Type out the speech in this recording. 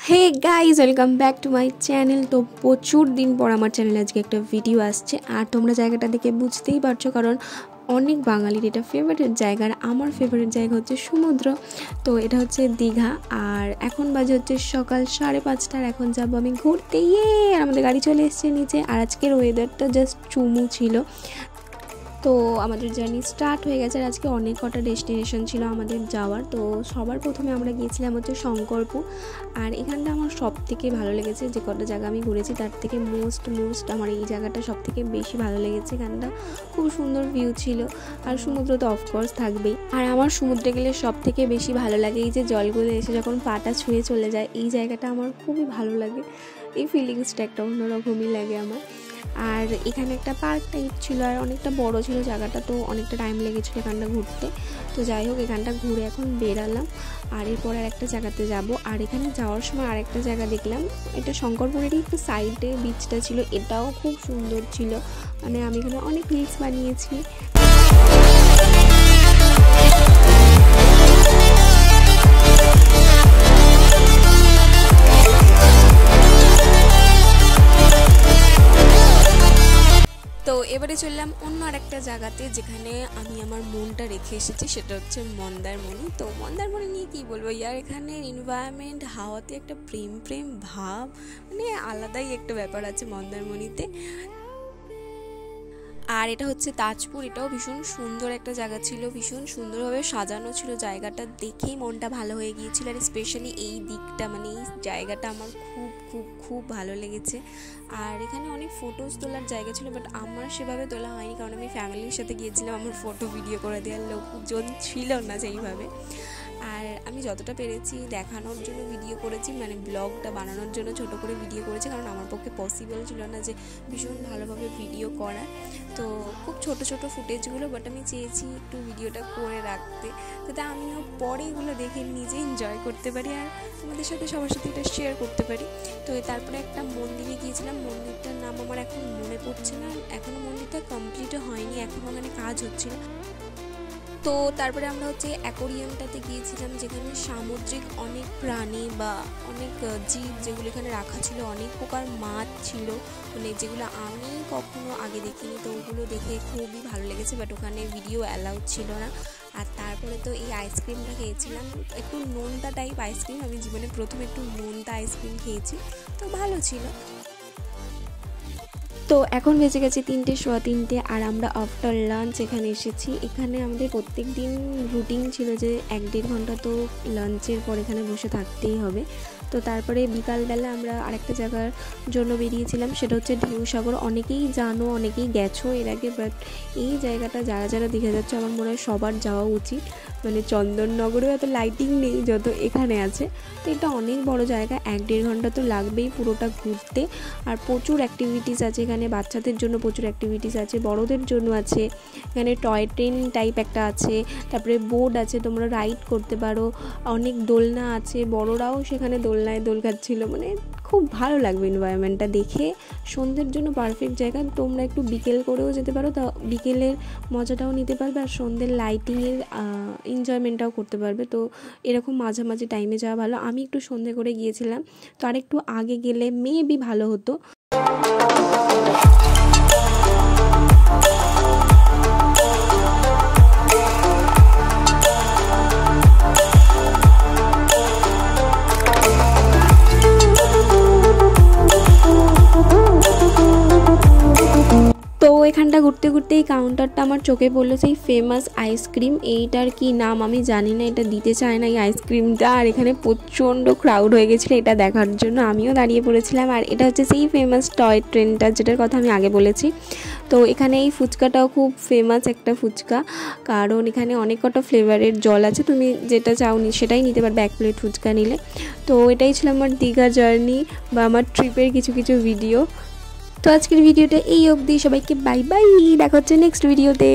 Hey guys welcome back to my channel. তো প্রচুর দিন পর আমার চ্যানেলে আজকে একটা ভিডিও আসছে, আর তোমরা জায়গাটা দেখে বুঝতেই পারছো কারণ অনেক বাঙালির এটা ফেভারিট জায়গা। আর আমার ফেভারিট জায়গা হচ্ছে সমুদ্র। তো এটা হচ্ছে দীঘা, আর এখন বাজে হচ্ছে সকাল 5:30। আর এখন যাবো আমি ঘুরতে। আর আমাদের গাড়ি চলে এসছে নিচে, আর আজকের ওয়েদারটা জাস্ট চুমু ছিল। তো আমাদের জার্নি স্টার্ট হয়ে গেছে। আর আজকে অনেক কটা ডেস্টিনেশন ছিল আমাদের যাওয়ার। তো সবার প্রথমে আমরা গিয়েছিলাম হচ্ছে শঙ্করপুর। আর এখানটা আমার সব থেকে ভালো লেগেছে, যে কটা জায়গা আমি ঘুরেছি তার থেকে মোস্ট আমার এই জায়গাটা সব থেকে বেশি ভালো লেগেছে। এখানটা খুব সুন্দর ভিউ ছিল, আর সমুদ্র তো অফকোর্স থাকবেই। আর আমার সমুদ্রে গেলে সব থেকে বেশি ভালো লাগে এই যে জলগুলো এসে যখন পাটা ছুঁয়ে চলে যায়, এই জায়গাটা আমার খুবই ভালো লাগে। এই ফিলিংসটা একটা অন্যরকমই লাগে আমার। আর এখানে একটা পার্ক টাইপ ছিল, আর অনেকটা বড় ছিল জায়গাটা, তো অনেকটা টাইম লেগেছিলো এখানটা ঘুরতে। তো যাই হোক, এখানটা ঘুরে এখন বেরালাম, আর এরপর আর একটা জায়গাতে যাব। আর এখানে যাওয়ার সময় আরেকটা জায়গা দেখলাম, এটা শঙ্করপুরেরই একটু সাইডে বিচটা ছিল, এটাও খুব সুন্দর ছিল। মানে আমি এখানে অনেক রিলস বানিয়েছি। তো এবারে চললাম অন্য আরেকটা জায়গাতে, যেখানে আমি আমার মনটা রেখে এসেছি, সেটা হচ্ছে মন্দারমণি। তো মন্দারমণি নিয়ে কী বলবো ইয়ার, এখানে এনভায়রনমেন্ট, হাওয়াতে একটা প্রেম প্রেম ভাব, মানে আলাদাই একটা ব্যাপার আছে মন্দারমণিতে। আর এটা হচ্ছে তাজপুর, এটাও ভীষণ সুন্দর একটা জায়গা ছিল, ভীষণ সুন্দরভাবে সাজানো ছিল। জায়গাটা দেখেই মনটা ভালো হয়ে গিয়েছিল, আর স্পেশালি এই দিকটা, মানে এই জায়গাটা আমার খুব খুব খুব ভালো লেগেছে। আর এখানে অনেক ফটোজ তোলার জায়গা ছিল, বাট আমার সেভাবে তোলা হয়নি, কারণ আমি ফ্যামিলির সাথে গিয়েছিলাম, আমার ফটো ভিডিও করে দেওয়ার লোকজন ছিল না সেইভাবে। আর আমি যতটা পেরেছি দেখানোর জন্য ভিডিও করেছি, মানে ব্লগটা বানানোর জন্য ছোট করে ভিডিও করেছি, কারণ আমার পক্ষে পসিবল ছিল না যে ভীষণ ভালোভাবে ভিডিও করা। তো খুব ছোট ছোট ফুটেজগুলো, বাট আমি চেয়েছি একটু ভিডিওটা করে রাখতে, যাতে আমিও পরে এগুলো দেখে নিজে এনজয় করতে পারি, আর তোমাদের সাথে সবার সাথে এটা শেয়ার করতে পারি। তো তারপরে একটা মন্দিরে গিয়েছিলাম, মন্দিরটার নাম আমার এখন মনে পড়ছে না, এখনও মন্দিরটা কমপ্লিটও হয়নি, এখনও ওখানে কাজ হচ্ছিল। তো তারপরে আমরা হচ্ছে অ্যাকোরিয়ামটাতে গিয়েছিলাম, যেখানে সামুদ্রিক অনেক প্রাণী বা অনেক জীব যেগুলো এখানে রাখা ছিল, অনেক প্রকার মাছ ছিল, মানে যেগুলো আমি কখনো আগে দেখিনি। তো ওগুলো দেখে খুবই ভালো লেগেছে, বাট ওখানে ভিডিও অ্যালাউড ছিল না। আর তারপরে তো এই আইসক্রিমটা খেয়েছিলাম, একটু নোনতা টাইপ আইসক্রিম, আমি জীবনে প্রথম একটু নোনতা আইসক্রিম খেয়েছি, তো ভালো ছিল। তো এখন বেজে গেছে 3:15, আর আমরা আফটার লাঞ্চ এখানে এসেছি। এখানে আমাদের প্রত্যেক দিন রুটিন ছিল যে 1-1.5 ঘন্টা তো লাঞ্চের পর এখানে বসে থাকতেই হবে। তো তারপরে বিকালবেলা আমরা আরেকটা জায়গার জন্য বেরিয়েছিলাম, সেটা হচ্ছে ঢেউসাগর। অনেকেই জানো, অনেকেই গেছো এর আগে, বাট এই জায়গাটা যারা যারা দেখে যাচ্ছে আমার মনে হয় সবার যাওয়া উচিত। মানে চন্দননগরেও এত লাইটিং নেই যত এখানে আছে। তো এটা অনেক বড় জায়গা, 1-1.5 ঘন্টা তো লাগবেই পুরোটা ঘুরতে। আর প্রচুর অ্যাক্টিভিটিস আছে এখানে, বাচ্চাদের জন্য প্রচুর অ্যাক্টিভিটিস আছে, বড়দের জন্য আছে। এখানে টয় ট্রেন টাইপ একটা আছে, তারপরে বোর্ড আছে, তোমরা রাইড করতে পারো, অনেক দোলনা আছে, বড়রাও সেখানে দোলনায় দোল খাচ্ছিল। মানে খুব ভালো লাগবে এনভায়রনমেন্টটা দেখে। সন্ধ্যের জন্য পারফেক্ট জায়গা, তোমরা একটু বিকেল করেও যেতে পারো, তা বিকেলের মজাটাও নিতে পারবে, আর সন্ধ্যের লাইটিংয়ের এনজয়মেন্টটাও করতে পারবে। তো এরকম মাঝামাঝি টাইমে যাওয়া ভালো। আমি একটু সন্ধ্যে করে গিয়েছিলাম, তো আরেকটু আগে গেলে মেবি ভালো হতো। তো এখানটা ঘুরতে ঘুরতে এই কাউন্টারটা আমার চোখে পড়লো, সেই ফেমাস আইসক্রিম, এইটার কি নাম আমি জানি না, এটা দিতে চায় না এই আইসক্রিমটা। আর এখানে প্রচণ্ড ক্রাউড হয়ে গেছিলো এটা দেখার জন্য, আমিও দাঁড়িয়ে পড়েছিলাম। আর এটা হচ্ছে সেই ফেমাস টয় ট্রেনটা, যেটার কথা আমি আগে বলেছি। তো এখানে এই ফুচকাটাও খুব ফেমাস একটা ফুচকা, কারণ এখানে অনেক কটা ফ্লেভারের জল আছে, তুমি যেটা চাও সেটাই নিতে পারবে 1 প্লেট ফুচকা নিলে। তো এটাই ছিল আমার দীঘা জার্নি বা আমার ট্রিপের কিছু কিছু ভিডিও। তো আজকের ভিডিওটা এই অবধি, সবাইকে বাই বাই, দেখা হচ্ছে নেক্সট ভিডিওতে।